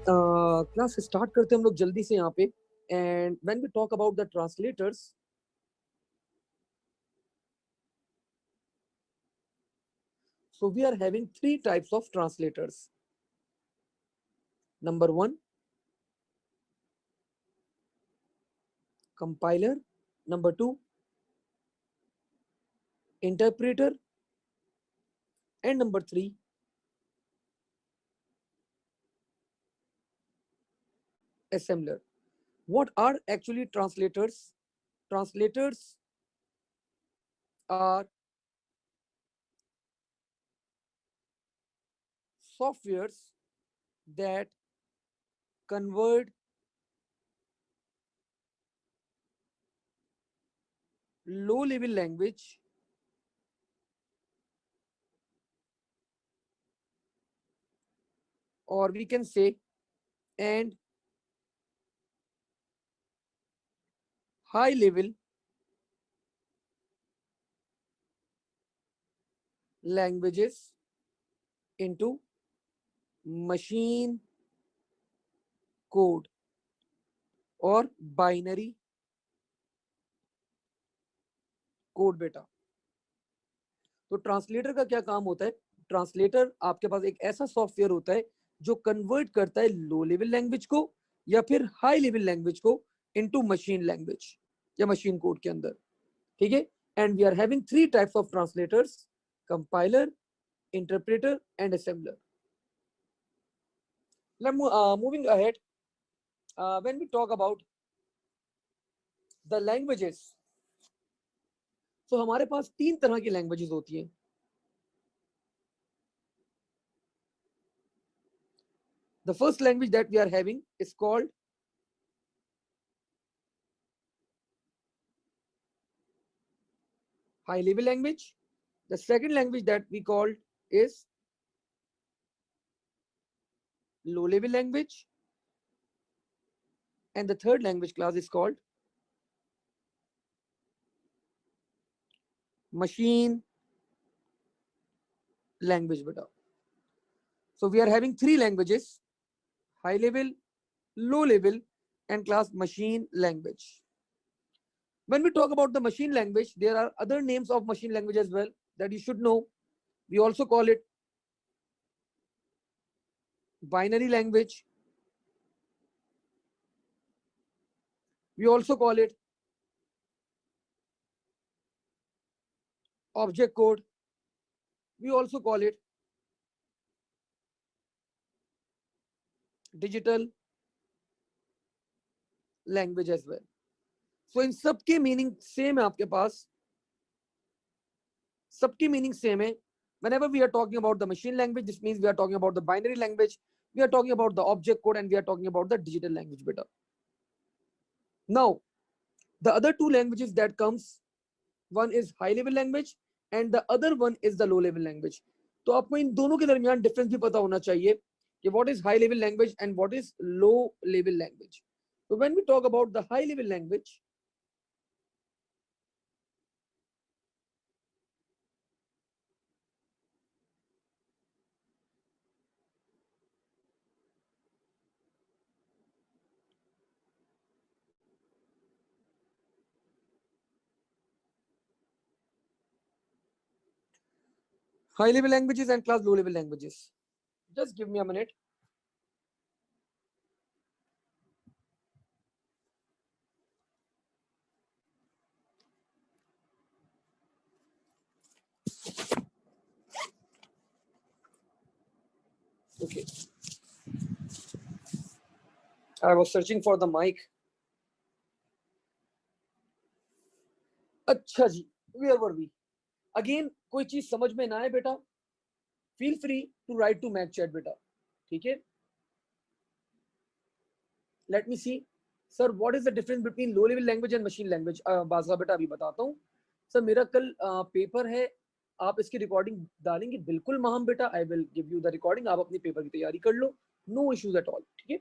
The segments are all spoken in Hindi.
क्लास स्टार्ट करते हैं हम लोग जल्दी से यहाँ पे. And when we talk about the translators, so we are having three types of translators. Number one, compiler. Number two, interpreter. And number three, assembler. What are actually translators? Translators are softwares that convert low level language or we can say and high level languages into machine code और बाइनरी कोड बेटा. तो ट्रांसलेटर का क्या काम होता है? ट्रांसलेटर आपके पास एक ऐसा सॉफ्टवेयर होता है जो कन्वर्ट करता है लो लेवल लैंग्वेज को या फिर हाई लेवल लैंग्वेज को इनटू मशीन लैंग्वेज या मशीन कोड के अंदर. ठीक है. And we are having three types of translators: compiler, interpreter and assembler. Moving ahead, when we talk about the languages, so हमारे पास तीन तरह की लैंग्वेजेस होती हैं. The first language that we are having is called high level language. The second language that we called is low level language. And the third language class is called machine language beta. So we are having three languages: high level, low level, and class machine language. When we talk about the machine language, there are other names of machine language as well that you should know. We also call it binary language. We also call it object code. We also call it digital language as well. So इन सब के मीनिंग सेम है आपके पास, सबकी मीनिंग सेम है. Whenever we are talking about the machine language, this means we are talking about the binary language, we are talking about the object code, and we are talking about the digital language beta. Now, the other two languages that comes, one is high level language and the other one is the low level language. तो आपको इन दोनों के दरमियान डिफरेंस भी पता होना चाहिए कि what is high level language and what is low level language. So when we talk about the high level language, high level languages and class low level languages. Just give me a minute. Okay, I was searching for the mic. अच्छा जी, where were we? Again, कोई चीज समझ में ना आए बेटा, feel free to write to Mac chat बेटा. ठीक है. Let me see. Sir, what is the difference between low level language and machine language? Bajwa बेटा अभी बताता हूँ. सर मेरा कल पेपर है, आप इसकी रिकॉर्डिंग डालेंगे बिल्कुल माहम बेटा. I will give you the recording, आप अपनी पेपर की तैयारी कर लो, नो इश्यूज एट ऑल. ठीक है.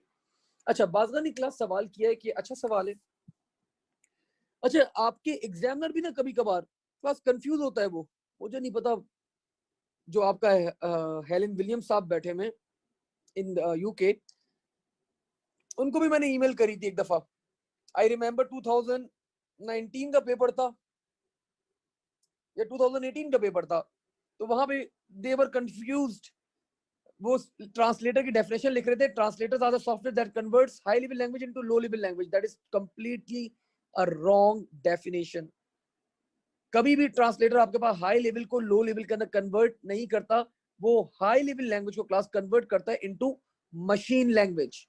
अच्छा, बाजवा ने क्लास सवाल किया है कि अच्छा सवाल है. अच्छा, आपके एग्जामिनर भी ना कभी कभार क्लास कंफ्यूज होता है, वो मुझे नहीं पता. जो आपका हेलन विलियम्स साहब बैठे में इन यूके, उनको भी मैंने ईमेल करी थी एक दफा। आई रिमेम्बर 2019 का पेपर था या 2018 का पेपर था, तो वहां पे दे वर कंफ्यूज्ड। वो ट्रांसलेटर की डेफिनेशन लिख रहे थे, translators are the software that converts high level language into low level language. That is completely a wrong definition. कभी भी ट्रांसलेटर आपके पास हाई लेवल को लो लेवल के अंदर कन्वर्ट नहीं करता, वो हाई लेवल लैंग्वेज को क्लास कन्वर्ट करता है इनटू मशीन लैंग्वेज।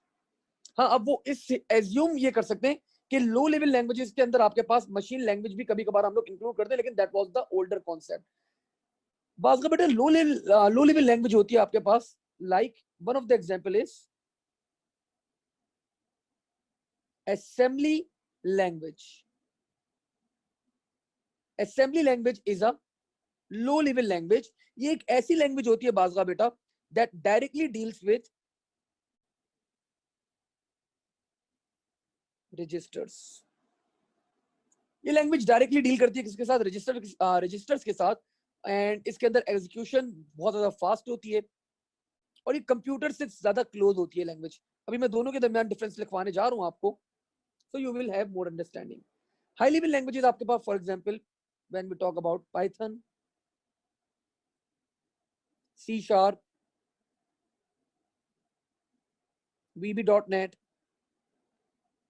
हाँ, अब वो इस एज्यूम ये कर सकते हैं कि लो लेवल लैंग्वेजेस के अंदर आपके पास मशीन लैंग्वेज भी कभी कभार हम लोग इंक्लूड करते हैं, लेकिन that was the older concept. बात का बेटा लो लेवल लैंग्वेज होती है आपके पास, like one of the example is assembly language. Assembly language is a low level language. ये एक ऐसी लैंग्वेज होती है बाजगा बेटा that directly deals with registers. ये लैंग्वेज डायरेक्टली डील करती है किसके साथ? रजिस्टर्स के साथ। एंड इसके अंदर एग्जीक्यूशन बहुत ज्यादा फास्ट होती है और ये कंप्यूटर से ज्यादा क्लोज होती है लैंग्वेज। अभी मैं दोनों के दरमियान डिफरेंस लिखवाने जा रहा हूं आपको, so you will have more understanding. High level languages आपके पास for example when we talk about Python, C sharp, VB.NET,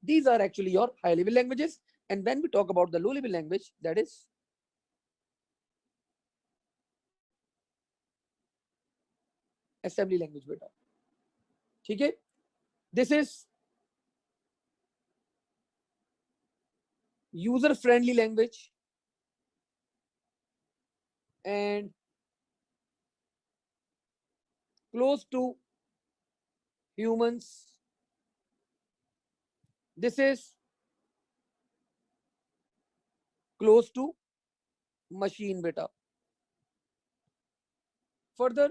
these are actually your high level languages. And when we talk about the low level language, that is assembly language beta. ठीक है, this is user friendly language and close to humans. This is close to machine beta. Further,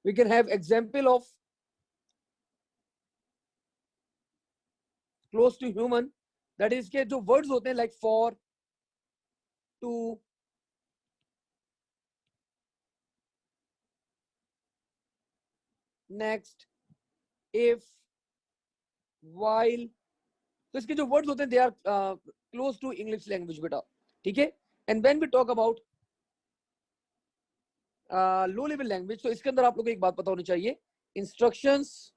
we can have example of close to human, that is के जो words होते हैं like for, to, next, if, while, तो इसके जो वर्ड्स होते हैं they are close to English language बेटा। ठीक है, and when we talk about low level language, तो इसके अंदर आप लोगों को एक बात पता होनी चाहिए, instructions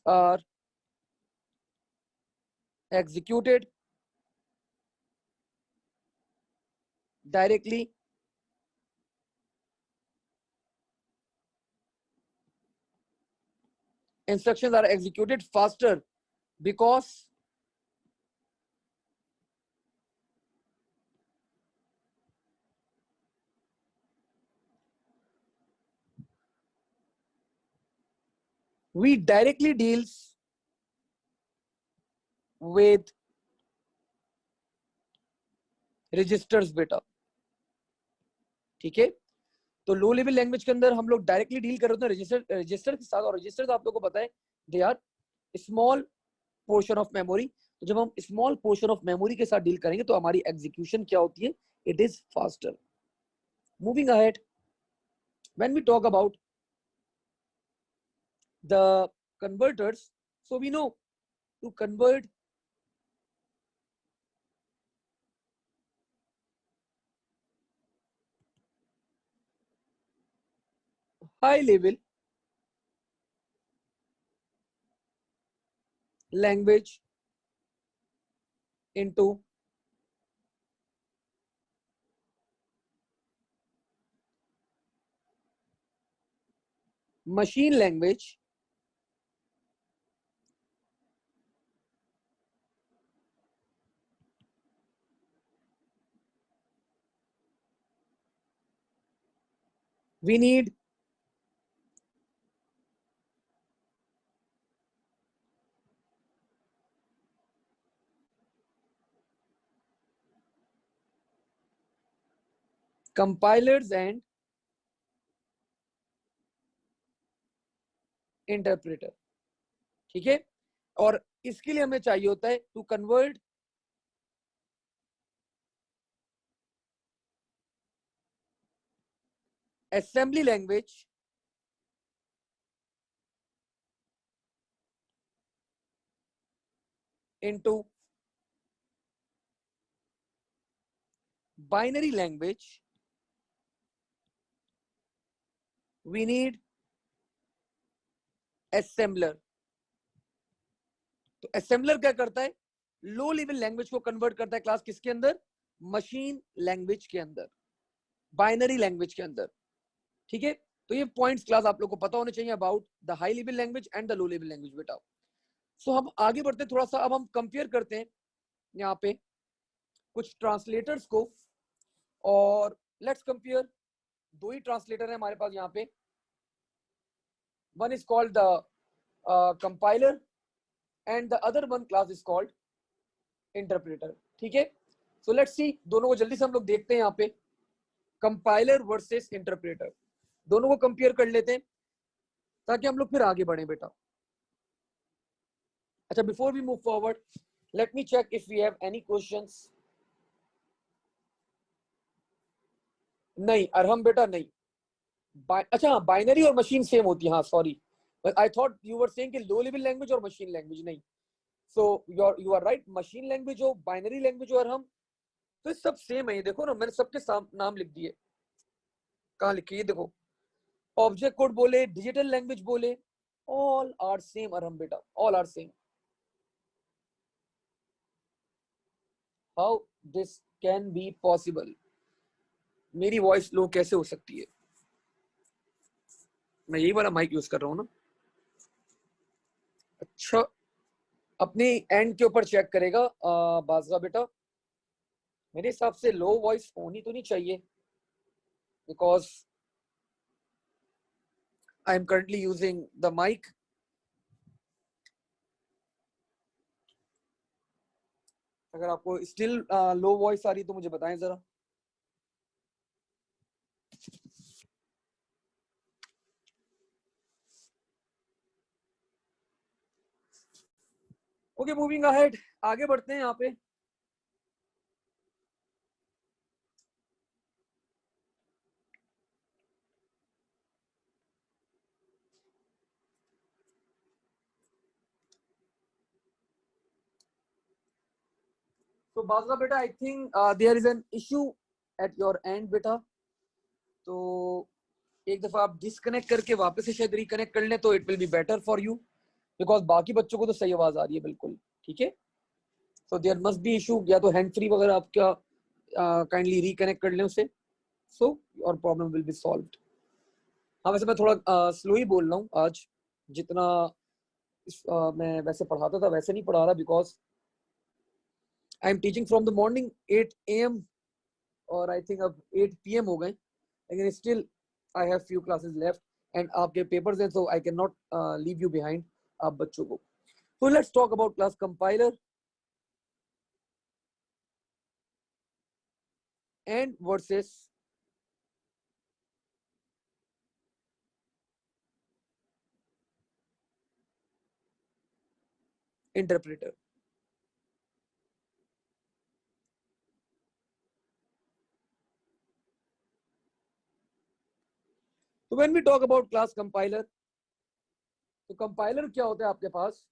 are executed directly instructions are executed faster because we directly deals with registers बेटा। ठीक है, तो लो लेवल लैंग्वेज के अंदर हम लोग डायरेक्टली डील कर रहे होते हैं रजिस्टर के साथ, और रजिस्टर्स आप लोगों को पता है they are small portion of memory. तो जब हम स्मॉल पोर्शन ऑफ मेमोरी के साथ डील करेंगे तो हमारी एग्जीक्यूशन क्या होती है? It is faster. Moving ahead, when we talk about the converters, so we know to convert high level language into machine language, we need compilers and interpreter. ठीक है, और इसके लिए हमें चाहिए होता है to convert assembly language into binary language. We need assembler. तो असेंबलर क्या करता है, लो लेवल लैंग्वेज को कन्वर्ट करता है क्लास किसके अंदर, मशीन लैंग्वेज के अंदर, बाइनरी लैंग्वेज के अंदर। ठीक है, तो ये पॉइंट्स क्लास आप लोग को पता होने चाहिए about the high level language and the low level language बेटा। सो हम आगे बढ़ते थोड़ा सा, अब हम कंपेयर करते हैं यहाँ पे कुछ ट्रांसलेटर्स को, और लेट्स कंपेयर। दो ही ट्रांसलेटर है हमारे पास यहाँ पे, one is called the compiler and the other one class is called interpreter. ठीक है, सो लेट्स सी, दोनों को जल्दी से हम लोग देखते हैं यहाँ पे, कंपाइलर वर्सेस इंटरप्रेटर, दोनों को कंपेयर कर लेते हैं ताकि हम लोग फिर आगे बढ़े बेटा। अच्छा, before we move forward, let me check if we have any questions. नहीं अरहम बेटा नहीं। अच्छा हाँ, बाइनरी और मशीन सेम होती है, हाँ sorry, I thought you were saying कि लो लेवल लैंग्वेज और मशीन लैंग्वेज, नहीं। So you are right, machine language हो, बाइनरी लैंग्वेज हो, और हम तो सब सेम है। ये देखो ना, मैंने सबके नाम लिख दिए। कहाँ लिखे, ये देखो, ऑब्जेक्ट कोड बोले, डिजिटल लैंग्वेज बोले, ऑल आर सेम अरहम बेटा, all are same. How this can be possible, मेरी वॉइस लो कैसे हो सकती है, मैं यही वाला माइक यूज कर रहा हूँ ना। अच्छा, अपनी एंड के ऊपर चेक करेगा बाजरा बेटा, मेरे हिसाब से लो वॉइस होनी तो नहीं चाहिए, because I am currently using the mic. अगर आपको स्टिल लो वॉइस आ रही तो मुझे बताएं जरा। ओके, मूविंग अहेड, आगे बढ़ते हैं यहाँ पे। तो बाजरा बेटा, I think there is an issue at your end बेटा, तो एक दफा आप डिस्कनेक्ट करके वापस से शायद रिकनेक्ट कर लें तो it will be better for you, because बाकी बच्चों को तो सही आवाज आ रही है बिल्कुल। ठीक है, so there must be issue, या तो हैंड फ्री वगैरह आपका काइंडली रिकनेक्ट कर लें उसे, so your problem will be solved. हाँ, वैसे मैं थोड़ा स्लो ही बोल रहा हूँ आज, जितना मैं वैसे पढ़ाता था वैसे नहीं पढ़ा रहा, because I am teaching from the morning 8 AM, और आई थिंक अब 8 PM हो गए, लेकिन still I have few classes left, and आपके पेपर्स हैं, so I can not leave you behind आप बच्चों को। So let's talk about class compiler and versus interpreter. So when we talk about class compiler, तो compiler क्या होता है आपके पास,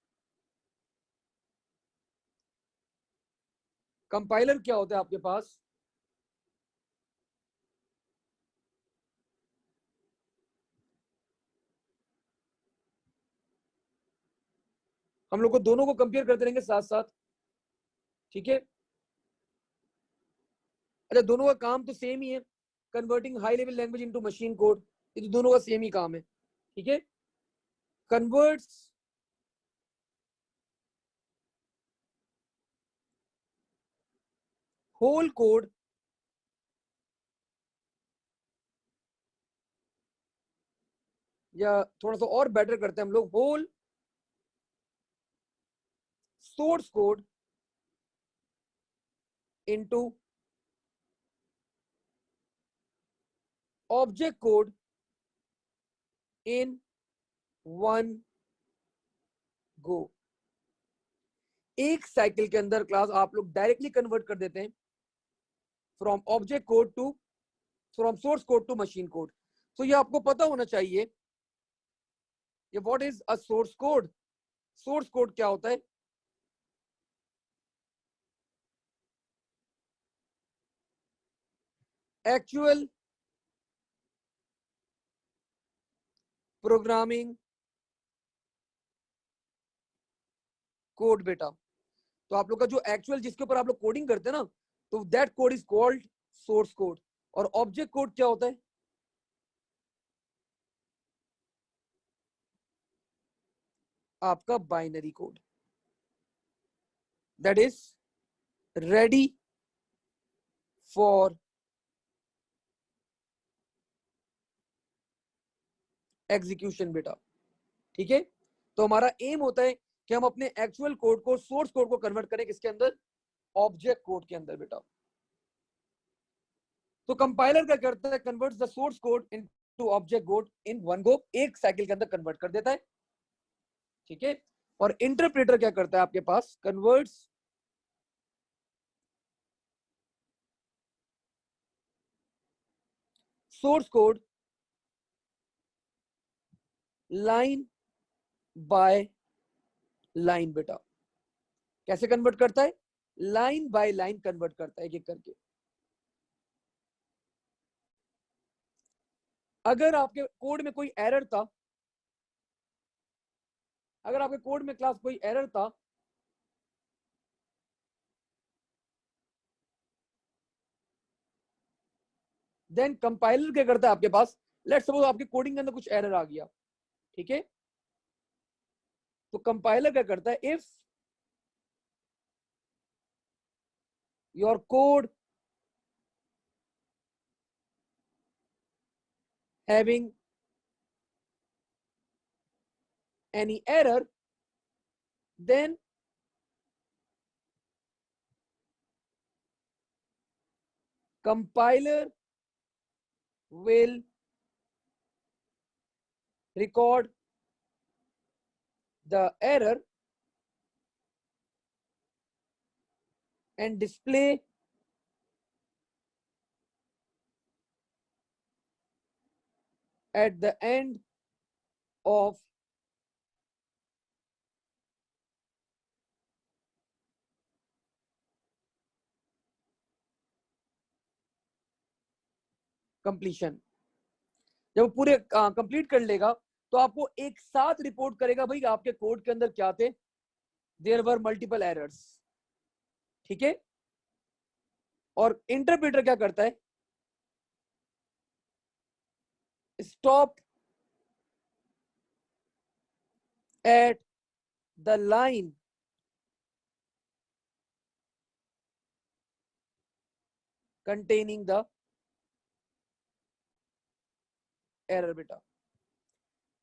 कंपाइलर क्या होता है आपके पास, हम लोग को दोनों को कंपेयर करते रहेंगे साथ साथ। ठीक है, अच्छा दोनों का काम तो सेम ही है, converting high level language into machine code, ये तो दोनों का सेम ही काम है। ठीक है, कन्वर्ट्स होल कोड या थोड़ा सा और बेटर करते हैं हम लोग, whole source code into object code in one go. एक साइकिल के अंदर क्लास आप लोग डायरेक्टली कन्वर्ट कर देते हैं from object code to, from source code to machine code. तो ये आपको पता होना चाहिए ये what is a source code. Source code क्या होता है? एक्चुअल प्रोग्रामिंग कोड बेटा। तो आप लोग का जो एक्चुअल जिसके ऊपर आप लोग कोडिंग करते हैं ना, तो that code is called source code. और ऑब्जेक्ट कोड क्या होता है? आपका binary code that is ready for execution बेटा। ठीक है, तो हमारा एम होता है कि हम अपने एक्चुअल कोड को, सोर्स कोड को कन्वर्ट करें किसके अंदर? ऑब्जेक्ट कोड के अंदर बेटा। तो कंपाइलर क्या करता है? Converts the source code into object code in one go, एक साइकिल के अंदर कन्वर्ट कर देता है। ठीक है, और इंटरप्रेटर क्या करता है आपके पास? Converts source code line by line बेटा। कैसे कन्वर्ट करता है? लाइन बाय लाइन कन्वर्ट करता है, एक एक करके। अगर आपके कोड में कोई एरर था, अगर आपके कोड में क्लास कोई एरर था, देन कंपाइलर क्या करता है आपके पास? लेट्स सपोज आपके कोडिंग के अंदर कुछ एरर आ गया। ठीक है, तो कंपाइलर क्या करता है? If your code having any error, then compiler will record the error and display at the end of completion। जब वो पूरे कंप्लीट कर लेगा तो आपको एक साथ रिपोर्ट करेगा भाई आपके कोड के अंदर क्या थे, देयर वर मल्टीपल एरर्स। ठीक है, और इंटरप्रेटर क्या करता है? Stop at the line containing the error बेटा।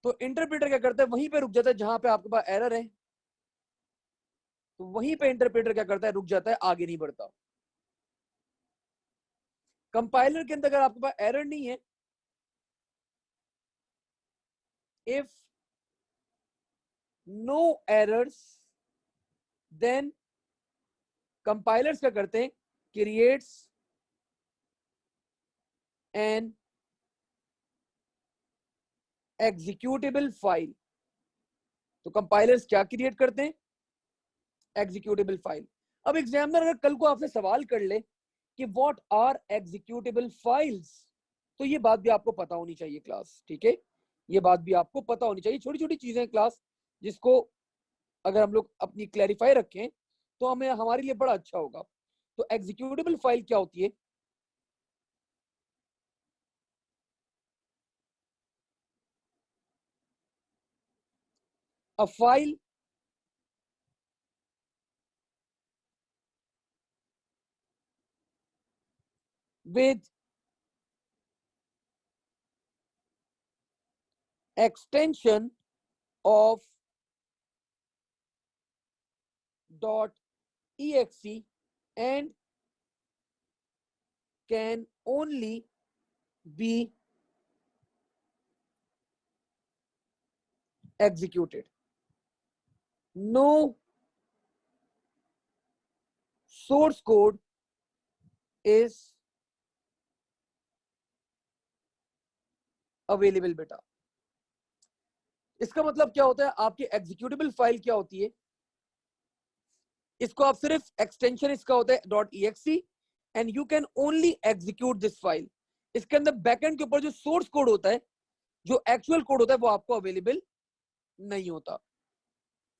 तो इंटरप्रेटर क्या करता है? वहीं पे रुक जाता है जहां पे आपके पास एरर है, तो वहीं पे इंटरप्रेटर क्या करता है? रुक जाता है, आगे नहीं बढ़ता। कंपाइलर के अंदर अगर आपके पास एरर नहीं है, if no errors, then compilers क्या करते हैं? Creates an executable file. तो कंपाइलर्स क्या क्रिएट करते हैं? Executable file. अब एग्जामिनर अगर कल को आपसे सवाल कर ले कि व्हाट आर एग्जीक्यूटेबल फाइल्स, तो ये बात भी आपको पता होनी चाहिए क्लास। ठीक है, ये बात भी आपको पता होनी चाहिए। छोटी छोटी चीजें क्लास, जिसको अगर हम लोग अपनी क्लैरिफाई रखें तो हमें, हमारे लिए बड़ा अच्छा होगा। तो एग्जीक्यूटेबल फाइल क्या होती है? A file with extension of .exe and can only be executed. No source code is available बेटा। इसका मतलब क्या होता है, आपकी एग्जीक्यूटेबल फाइल क्या होती है, इसको आप सिर्फ एक्सटेंशन इसका होता है .exe and you can only execute this file. इसके अंदर बैकएंड के ऊपर जो सोर्स कोड होता है, जो एक्चुअल कोड होता है, वो आपको अवेलेबल नहीं होता।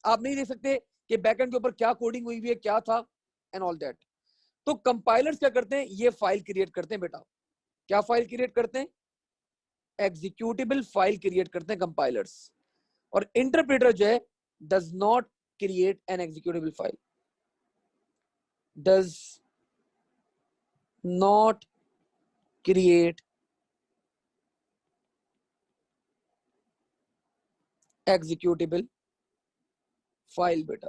आप नहीं देख सकते कि बैकएंड के ऊपर क्या कोडिंग हुई है, क्या था एंड ऑल दैट। तो कंपाइलर्स क्या करते हैं, ये फाइल क्रिएट करते हैं बेटा। क्या फाइल क्रिएट करते हैं, एग्जीक्यूटेबल फाइल क्रिएट करते हैं कंपाइलर्स। और इंटरप्रेटर जो है does not create an executable file, does not create executable file बेटा।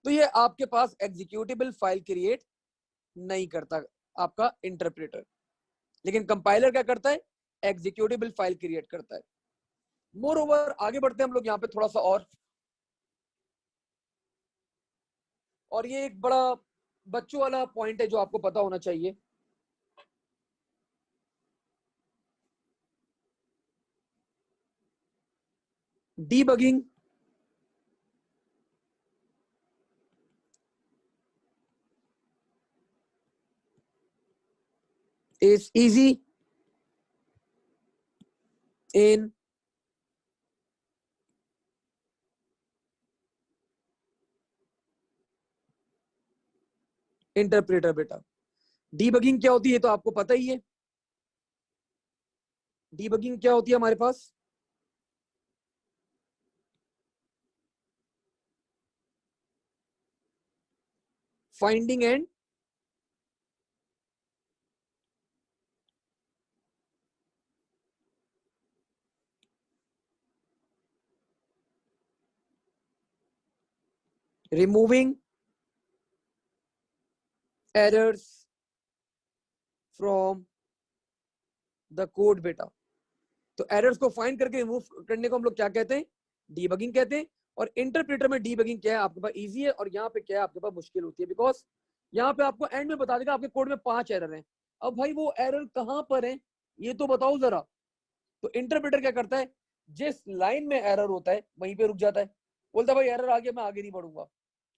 तो ये आपके पास एग्जीक्यूटेबल फाइल क्रिएट नहीं करता आपका इंटरप्रेटर, लेकिन कंपाइलर क्या करता है, एग्जीक्यूटेबल फाइल क्रिएट करता है। मोर ओवर आगे बढ़ते हैं हम लोग यहाँ पे थोड़ा सा और ये एक बड़ा बच्चों वाला पॉइंट है जो आपको पता होना चाहिए। Debugging is easy in interpreter बेटा। डीबगिंग क्या होती है, तो आपको पता ही है। डीबगिंग क्या होती है हमारे पास, finding and removing errors from the code बेटा। तो एरर्स को फाइंड करके रिमूव करने को हम लोग क्या कहते हैं, डीबगिंग कहते हैं। और इंटरप्रेटर में डीबगिंग क्या है, आपके पास इजी है, और यहाँ पे क्या है, आपके पास मुश्किल होती है। बिकॉज यहाँ पे आपको एंड में बता देगा आपके कोड में 5 एरर हैं। अब भाई वो एरर कहाँ पर है, ये तो बताओ जरा। तो इंटरप्रेटर क्या करता है, जिस लाइन में एरर होता है वहीं पे रुक जाता है, बोलता है भाई एरर आ गया, मैं आगे नहीं बढ़ूंगा।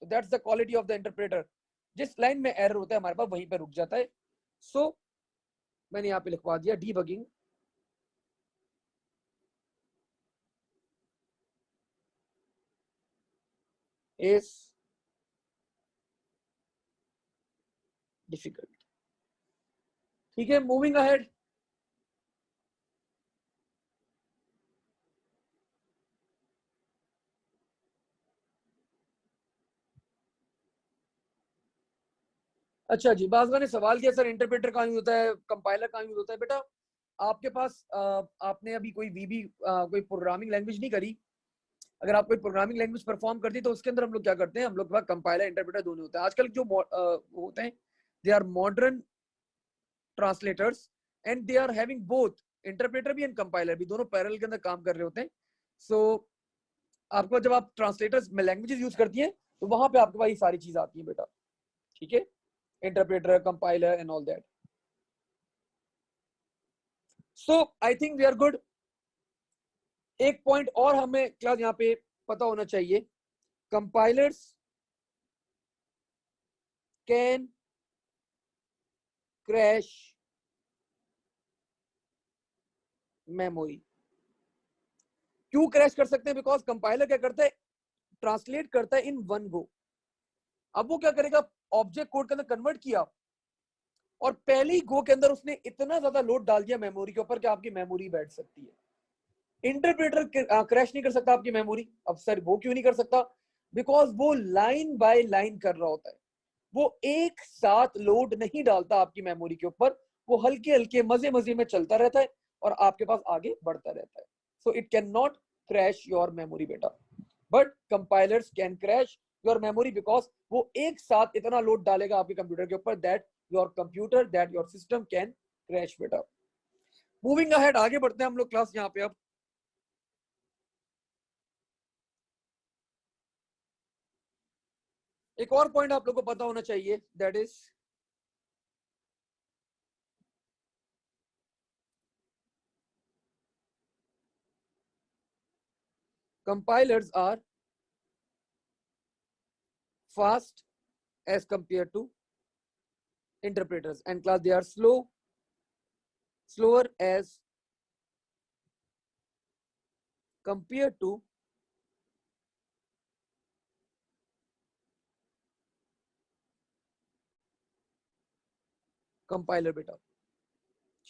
तो that's the quality of the interpreter, जिस लाइन में एरर होता है हमारे पास वहीं पे रुक जाता है। सो मैंने यहाँ पे लिखवा दिया डीबगिंग इज डिफिकल्ट। ठीक है, मूविंग अहेड। अच्छा जी, बाज़ ने सवाल किया सर इंटरप्रेटर कहाँ यूज होता है, कंपाइलर कहाँ यूज होता है। बेटा आपके पास आपने अभी कोई वीबी कोई प्रोग्रामिंग लैंग्वेज नहीं करी। अगर आप कोई प्रोग्रामिंग लैंग्वेज परफॉर्म करती है तो उसके अंदर हम लोग क्या करते हैं, हम लोग के पास कंपाइलर इंटरप्रेटर दोनों होते हैं। आजकल जो होते हैं, they are modern translators and they are having both, interpreter भी एंड कंपाइलर भी, दोनों पैरेलल के अंदर काम कर रहे होते हैं। सो आपको जब आप ट्रांसलेटर्स में लैंग्वेजेस यूज करती हैं तो वहां पे आपके पास ये सारी चीज आती है बेटा। ठीक है, interpreter, compiler and all that. So I think we are good. एक पॉइंट और हमें क्लास यहाँ पे पता होना चाहिए, कंपाइलर्स कैन क्रैश मेमोरी। क्यों क्रैश कर सकते हैं, बिकॉज कंपाइलर क्या करता है, ट्रांसलेट करता है इन वन गो। अब वो क्या करेगा, ऑब्जेक्ट कोड के अंदर कन्वर्ट किया और पहली गो के अंदर उसने इतना ज्यादा लोड डाल दिया मेमोरी के ऊपर कि आपकी मेमोरी बैठ सकती है। इंटरप्रेटर क्रैश नहीं कर सकता आपकी मेमोरी। अब सर वो क्यों नहीं कर सकता, बिकॉज वो लाइन बाय लाइन कर रहा होता है, वो एक साथ लोड नहीं डालता आपकी मेमोरी के ऊपर, वो हल्के हल्के मजे मजे में चलता रहता है और आपके पास आगे बढ़ता रहता है। So it can not crash your memory बेटा, but compilers can crash your memory because वो एक साथ इतना लोड डालेगा आपके कंप्यूटर के ऊपर that your computer, that your system can crash बेटा। मूविंग अहेड, आगे बढ़ते हैं हम लोग क्लास यहाँ पे। अब एक और पॉइंट आप लोग को पता होना चाहिए, that is compilers are fast as compared to interpreters, and class they are slower as compared to compiler beta.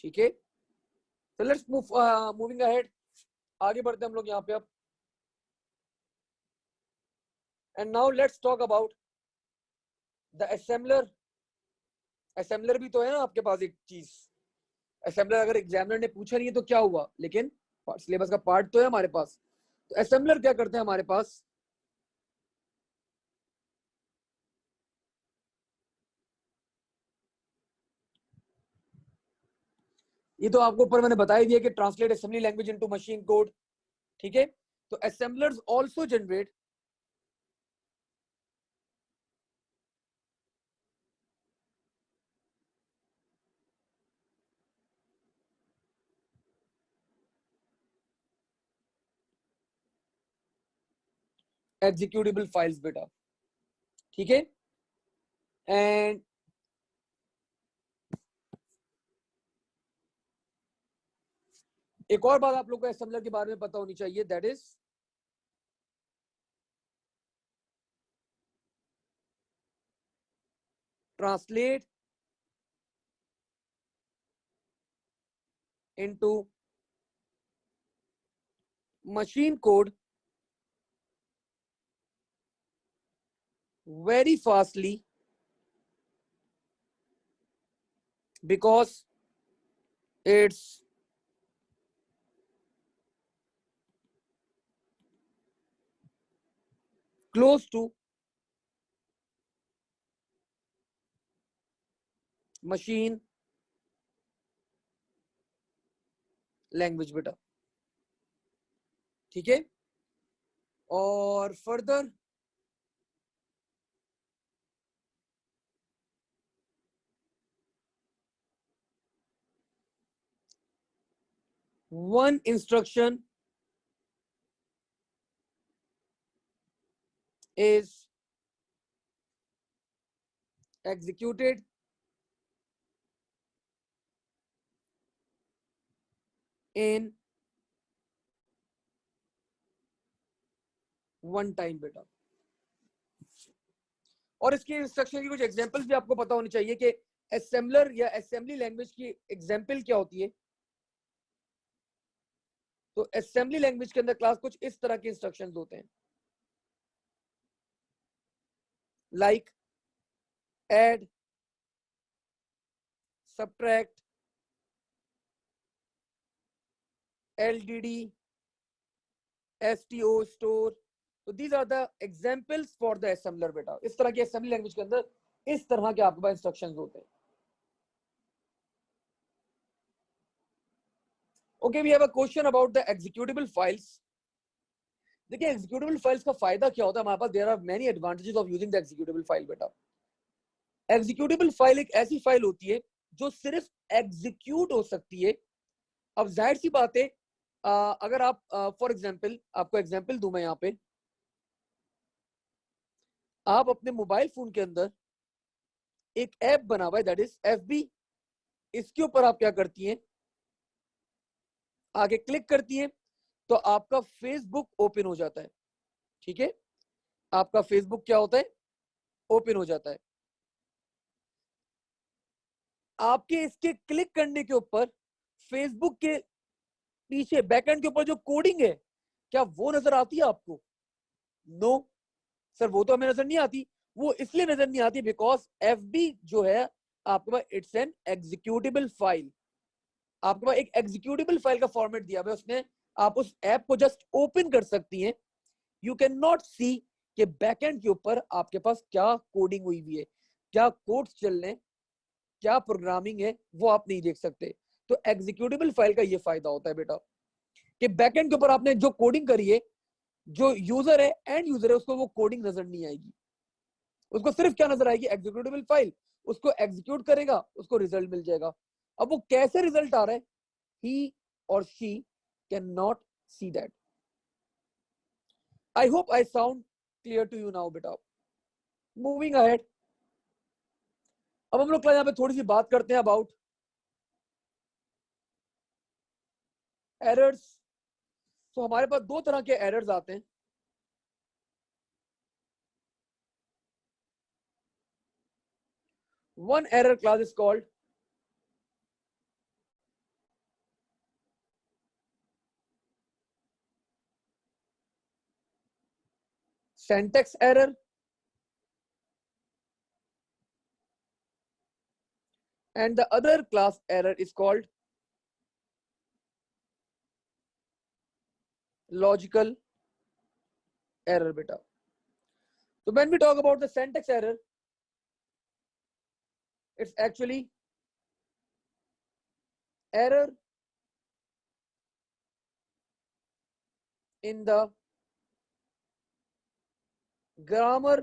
ठीक है, so let's moving ahead. आगे बढ़ते हम लोग यहाँ पे अब. And now let's talk about the assembler. assembler भी तो है ना आपके पास एक चीज. assembler अगर एग्जामिनर ने पूछा नहीं है तो क्या हुआ, लेकिन सिलेबस का पार्ट तो है हमारे पास. तो assembler क्या करते हैं हमारे पास, ये तो आपको ऊपर मैंने बता ही दिया कि translate assembly language into machine code. ठीक है, तो assemblers also generate executable files बेटा. ठीक है, एंड एक और बात आप लोग को असेंबलर के बारे में पता होनी चाहिए, that is translate into machine code very fastly because it's close to machine language बेटा. ठीक है, और further one instruction is executed in one time बेटा. और इसके इंस्ट्रक्शन की कुछ एग्जांपल्स भी आपको पता होनी चाहिए कि असेंबलर या असेंबली लैंग्वेज की एग्जांपल क्या होती है. तो असेंबली लैंग्वेज के अंदर क्लास कुछ इस तरह के इंस्ट्रक्शंस होते हैं, like add, subtract, LDD, STO, store. तो these are the examples for the assembler बेटा. इस तरह की असेंबली लैंग्वेज के अंदर इस तरह के आपके पास इंस्ट्रक्शंस होते हैं. Okay, we have a question about the executable files. देखिए एग्जीक्यूटेबल फाइल्स का फायदा क्या होता है हमारे पास. There are many advantages of using the executable file बेटा. एग्जीक्यूटेबल फाइल एक ऐसी फाइल होती है जो सिर्फ एग्जीक्यूट हो सकती है. अब जाहिर सी बात है, अगर आप फॉर एग्जांपल, आपको एग्जांपल दूं मैं यहाँ पे, आप अपने मोबाइल फोन के अंदर एक ऐप बना हुआ है दैट इज एफबी. इसके ऊपर आप क्या करती हैं, आगे क्लिक करती हैं तो आपका फेसबुक ओपन हो जाता है. ठीक है, आपका फेसबुक क्या होता है, ओपन हो जाता है. आपके इसके क्लिक करने के ऊपर फेसबुक के पीछे बैकएंड के ऊपर जो कोडिंग है, क्या वो नजर आती है आपको? नो सर, वो तो हमें नजर नहीं आती. वो इसलिए नजर नहीं आती बिकॉज एफबी जो है आपके पास इट्स एन एग्जीक्यूटेबल फाइल. आपके पास एक एग्जीक्यूटेबल फाइल का फॉर्मेट दिया हुआ है उसने. आप उस ऐप को जस्ट ओपन कर सकती हैं. यू कैन नॉट सी कि बैकएंड के ऊपर आपके पास क्या कोडिंग हुई हुई है, क्या कोड्स चल रहे हैं, क्या प्रोग्रामिंग है, वो आप नहीं देख सकते. तो एग्जीक्यूटेबल फाइल का ये फायदा होता है बेटा कि बैकएंड के ऊपर आपने जो कोडिंग करी है, जो यूजर है, एंड यूजर है, उसको वो कोडिंग नजर नहीं आएगी. उसको सिर्फ क्या नजर आएगी, एग्जीक्यूटेबल फाइल, उसको एग्जीक्यूट करेगा, उसको रिजल्ट मिल जाएगा। अब वो कैसे रिजल्ट आ रहा है, ही और she can not see that. I hope I sound clear to you now बेटा। मूविंग अहेड, अब हम लोग यहाँ पे थोड़ी सी बात करते हैं अबाउट एरर्स। तो हमारे पास दो तरह के एरर्स आते हैं। One error class is called syntax error, and the other class error is called logical error beta. So when we talk about the syntax error, it's actually error in the grammar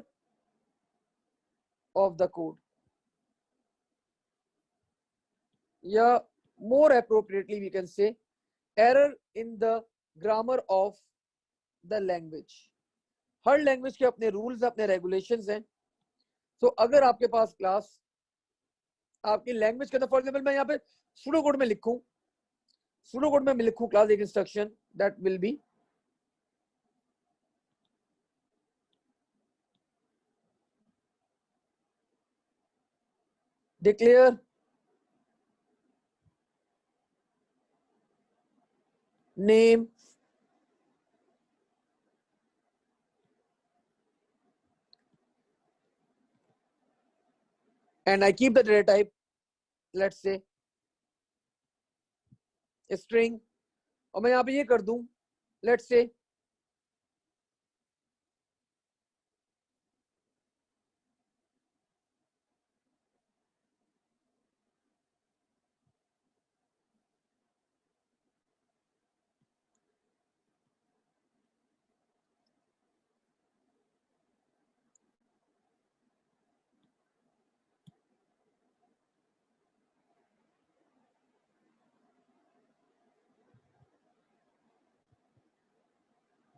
of the code, yeah, more appropriately we can say error in the grammar of the language. Her language के अपने रूल्स, अपने रेगुलेशंस हैं। तो अगर आपके पास क्लास आपकी लैंग्वेज के अंदर, फॉर एग्जांपल मैं यहाँ पे सूडो कोड में लिखूं, सूडो कोड में मैं लिखूं क्लास एक instruction that will be declare name and I keep the data type, let's say string, और मैं यहाँ पे ये कर दूं, let's say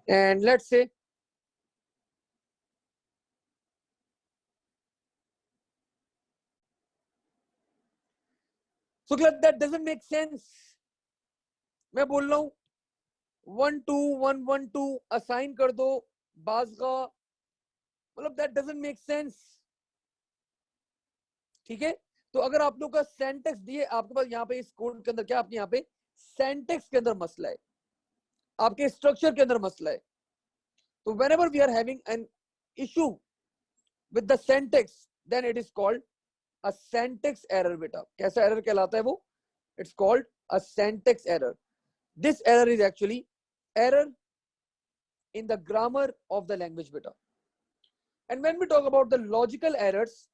and let's say so that doesn't make sense। मैं बोल रहा हूं 12112 असाइन कर दो बाजगा, मतलब दैट डजंट मेक सेंस। ठीक है, तो अगर आप लोग का सेंटेक्स दिए आपके पास यहाँ पे इस कोड के अंदर, क्या आपके यहाँ पे सेंटेक्स के अंदर मसला है, आपके स्ट्रक्चर के अंदर मसला है। तो whenever we are having an issue with the syntax, then it is called a syntax error बेटा। कैसा एरर कहलाता है वो, it's called a syntax error। this error is actually error in the grammar of the language beta। and when we talk about the logical errors,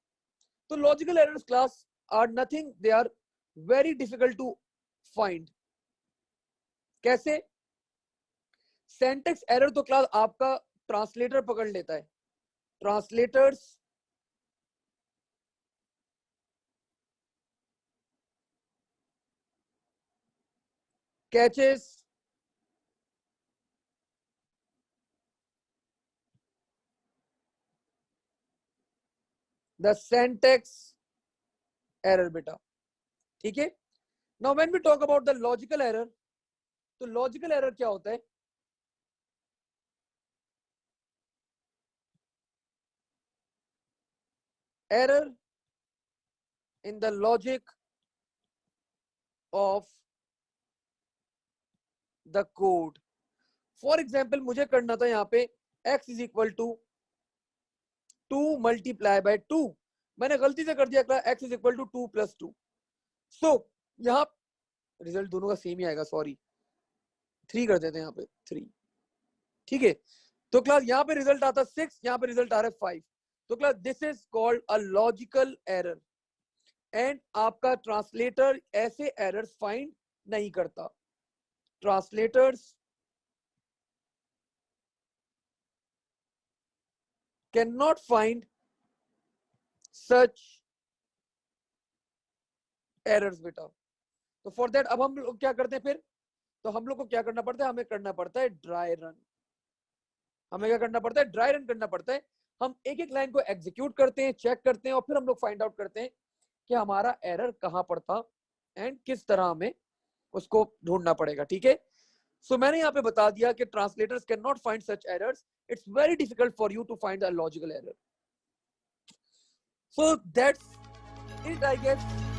so logical errors class are nothing, they are very difficult to find। कैसे, सेंटेक्स एरर तो क्लास आपका ट्रांसलेटर पकड़ लेता है, translators catches the syntax error बेटा। ठीक है, now when we talk about the logical error, तो लॉजिकल एरर क्या होता है, error in the logic of the code. For example मुझे करना था यहाँ पे x is equal to 2 multiply by 2, मैंने गलती से कर दिया x is equal to 2 plus 2। सो यहाँ रिजल्ट दोनों का सेम ही आएगा, सॉरी 3 कर देते हैं यहाँ पे 3। ठीक है, तो क्लास यहाँ पे रिजल्ट आता है 6, यहाँ पे रिजल्ट आ रहा है 5। तो class this is called a logical error, and आपका ट्रांसलेटर ऐसे एरर्स फाइंड नहीं करता। Translators can not find such errors बेटा। तो फॉर दैट अब हम लोग क्या करते हैं फिर, तो हम लोग को क्या करना पड़ता है, हमें करना पड़ता है ड्राई रन। हमें क्या करना पड़ता है, ड्राई रन करना पड़ता है। हम एक एक लाइन को एग्जीक्यूट करते हैं, चेक करते हैं, और फिर हम लोग फाइंड आउट करते हैं कि हमारा एरर कहां पर था एंड किस तरह हमें उसको ढूंढना पड़ेगा। ठीक है, सो मैंने यहाँ पे बता दिया कि translators can not find such errors, it's very difficult for you to find a logical error. So that's it I guess.